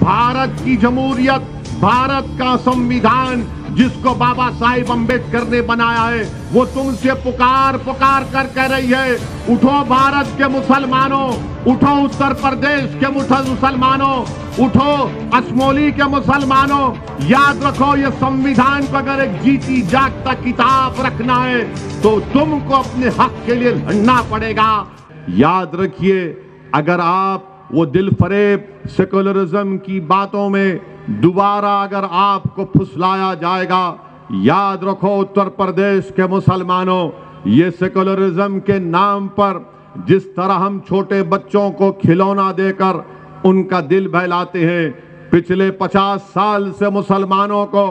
भारत की जमहूरियत, भारत का संविधान जिसको बाबा साहिब अम्बेडकर ने बनाया है, वो तुमसे पुकार पुकार कर कह रही है, उठो भारत के मुसलमानों, उठो उत्तर प्रदेश के मुसलमानों, उठो असमोली के मुसलमानों, याद रखो ये संविधान को अगर एक जीती जागता किताब रखना है तो तुमको अपने हक के लिए लड़ना पड़ेगा। याद रखिए, अगर आप वो दिल फरेब सेकुलरिज्म की बातों में दोबारा अगर आपको फुसलाया जाएगा, याद रखो उत्तर प्रदेश के मुसलमानों, ये सेकुलरिज्म के नाम पर जिस तरह हम छोटे बच्चों को खिलौना देकर उनका दिल बहलाते हैं, पिछले 50 साल से मुसलमानों को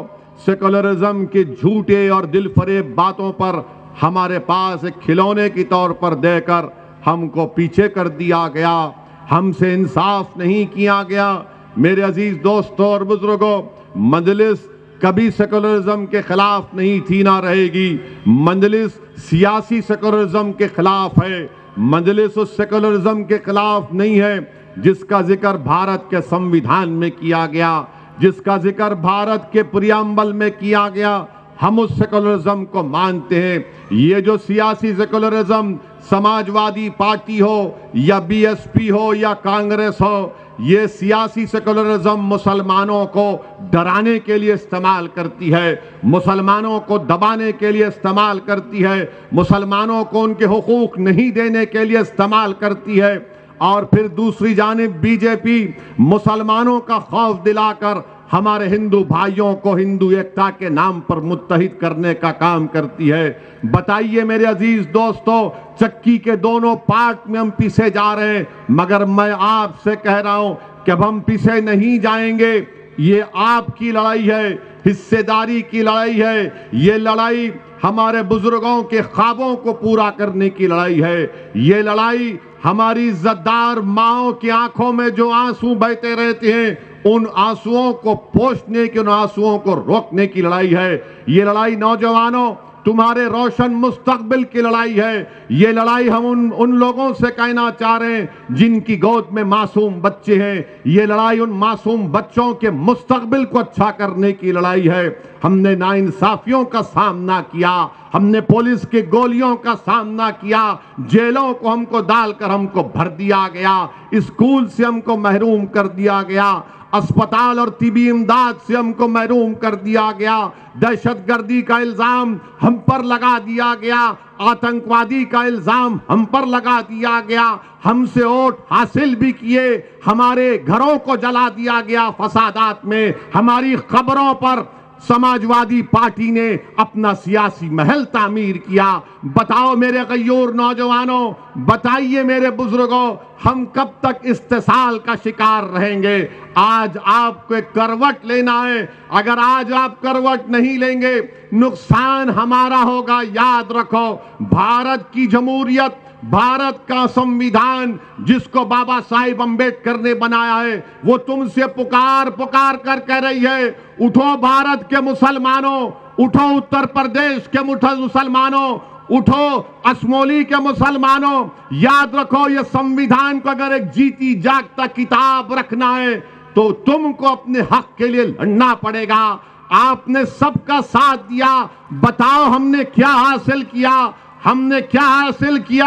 सेकुलरिज्म की झूठे और दिल फरेब बातों पर हमारे पास एक खिलौने की तौर पर देकर हमको पीछे कर दिया गया, हमसे इंसाफ नहीं किया गया। मेरे अजीज दोस्तों और बुजुर्गों, मजलिस कभी सेकुलरिज्म के खिलाफ नहीं थी, ना रहेगी। मजलिस सियासी सेकुलरिज्म के खिलाफ है, मजलिस उस सेकुलरिज्म के खिलाफ नहीं है जिसका जिक्र भारत के संविधान में किया गया, जिसका जिक्र भारत के प्रियम्बल में किया गया। हम उस सेकुलरिज्म को मानते हैं। ये जो सियासी सेकुलरिज्म समाजवादी पार्टी हो या बीएसपी हो या कांग्रेस हो, ये सियासी सेकुलरिज्म मुसलमानों को डराने के लिए इस्तेमाल करती है, मुसलमानों को दबाने के लिए इस्तेमाल करती है, मुसलमानों को उनके हुकूक नहीं देने के लिए इस्तेमाल करती है। और फिर दूसरी जानिब बीजेपी मुसलमानों का खौफ दिलाकर हमारे हिंदू भाइयों को हिंदू एकता के नाम पर मुत्तहिद करने का काम करती है। बताइए मेरे अजीज दोस्तों, चक्की के दोनों पार्ट में हम पीछे जा रहे हैं, मगर मैं आपसे कह रहा हूं कि अब हम पीछे नहीं जाएंगे। ये आपकी लड़ाई है, हिस्सेदारी की लड़ाई है, ये लड़ाई हमारे बुजुर्गों के ख्वाबों को पूरा करने की लड़ाई है, ये लड़ाई हमारी इज्जतदार माओं की आंखों में जो आंसू बहते रहते हैं उन आंसुओं को पोंछने की, उन आंसुओं को रोकने की लड़ाई है। ये लड़ाई नौजवानों तुम्हारे रोशन मुस्तकबिल की लड़ाई है। ये लड़ाई हम उन लोगों से कहना चाह रहे हैं जिनकी गोद में मासूम बच्चे हैं। ये लड़ाई उन मासूम बच्चों के मुस्तकबिल को अच्छा करने की लड़ाई है। हमने नाइंसाफियों का सामना किया, हमने पुलिस की गोलियों का सामना किया, जेलों को हमको डालकर हमको भर दिया गया, स्कूल से हमको महरूम कर दिया गया, अस्पताल और तिबी इमदाद से हमको महरूम कर दिया गया, दहशतगर्दी का इल्जाम हम पर लगा दिया गया, आतंकवादी का इल्जाम हम पर लगा दिया गया, हमसे वोट हासिल भी किए, हमारे घरों को जला दिया गया फसादात में, हमारी खबरों पर समाजवादी पार्टी ने अपना सियासी महल तामीर किया। बताओ मेरे गयूर नौजवानों, बताइए मेरे बुजुर्गों, हम कब तक इस्तेसाल का शिकार रहेंगे? आज आपको एक करवट लेना है, अगर आज आप करवट नहीं लेंगे नुकसान हमारा होगा। याद रखो, भारत की जमहूरियत, भारत का संविधान जिसको बाबा साहिब अम्बेडकर ने बनाया है, वो तुमसे पुकार पुकार कर कह रही है, उठो भारत के मुसलमानों, उठो उत्तर प्रदेश के मुसलमानों, उठो असमोली के मुसलमानों। याद रखो, ये संविधान को अगर एक जीती जागता किताब रखना है तो तुमको अपने हक के लिए लड़ना पड़ेगा। आपने सबका साथ दिया, बताओ हमने क्या हासिल किया? हमने क्या हासिल किया?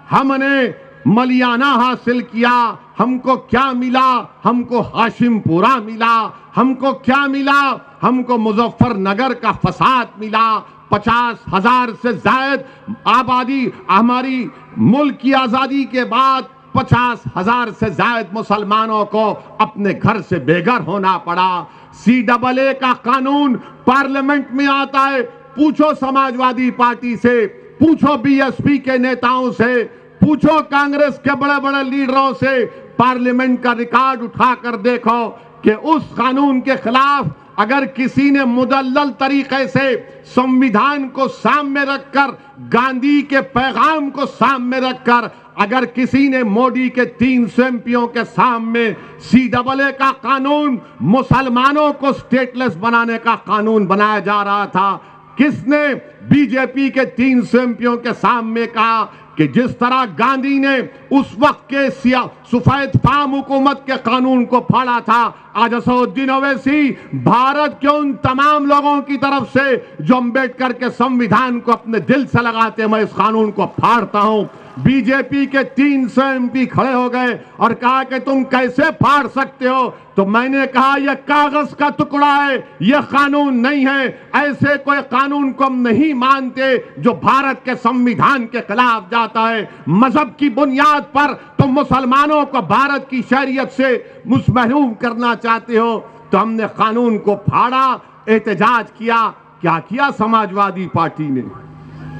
हमने मलियाना हासिल किया। हमको क्या मिला? हमको हाशिमपुरा मिला। हमको क्या मिला? हमको मुजफ्फरनगर का फसाद मिला। 50,000 से ज्यादा आबादी, हमारी मुल्क की आजादी के बाद 50,000 से ज्यादा मुसलमानों को अपने घर से बेघर होना पड़ा। CAA का कानून पार्लियामेंट में आता है, पूछो समाजवादी पार्टी से, पूछो BSP के नेताओं से, पूछो कांग्रेस के बड़े बड़े लीडरों से, पार्लियामेंट का रिकॉर्ड उठाकर देखो कि उस कानून के खिलाफ अगर किसी ने मुदल्लल तरीके से संविधान को सामने रखकर, गांधी के पैगाम को सामने रखकर, अगर किसी ने मोदी के 300 MPओं के सामने CAA का कानून, मुसलमानों को स्टेटलेस बनाने का कानून बनाया जा रहा था, किसने बीजेपी के 300 एमपीओं के सामने कहा कि जिस तरह गांधी ने उस वक्त के सफेद फार्म हुकूमत के कानून को फाड़ा था, आज असदुद्दीन ओवैसी भारत के उन तमाम लोगों की तरफ से जो अम्बेडकर के संविधान को अपने दिल से लगाते मैं इस कानून को फाड़ता हूं। बीजेपी के 300 एमपी खड़े हो गए और कहा कि तुम कैसे फाड़ सकते हो? तो मैंने कहा यह कागज का टुकड़ा है, यह कानून नहीं है। ऐसे कोई कानून को हम नहीं मानते जो भारत के संविधान के खिलाफ जाता है। मजहब की बुनियाद पर तुम मुसलमानों को भारत की शरीयत से महरूम करना चाहते हो। तो हमने कानून को फाड़ा, एहतजाज किया। क्या किया समाजवादी पार्टी ने,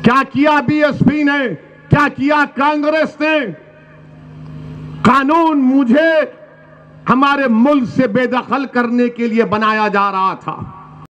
क्या किया बीएसपी ने, क्या किया कांग्रेस ने? कानून मुझे हमारे मुल्क से बेदखल करने के लिए बनाया जा रहा था।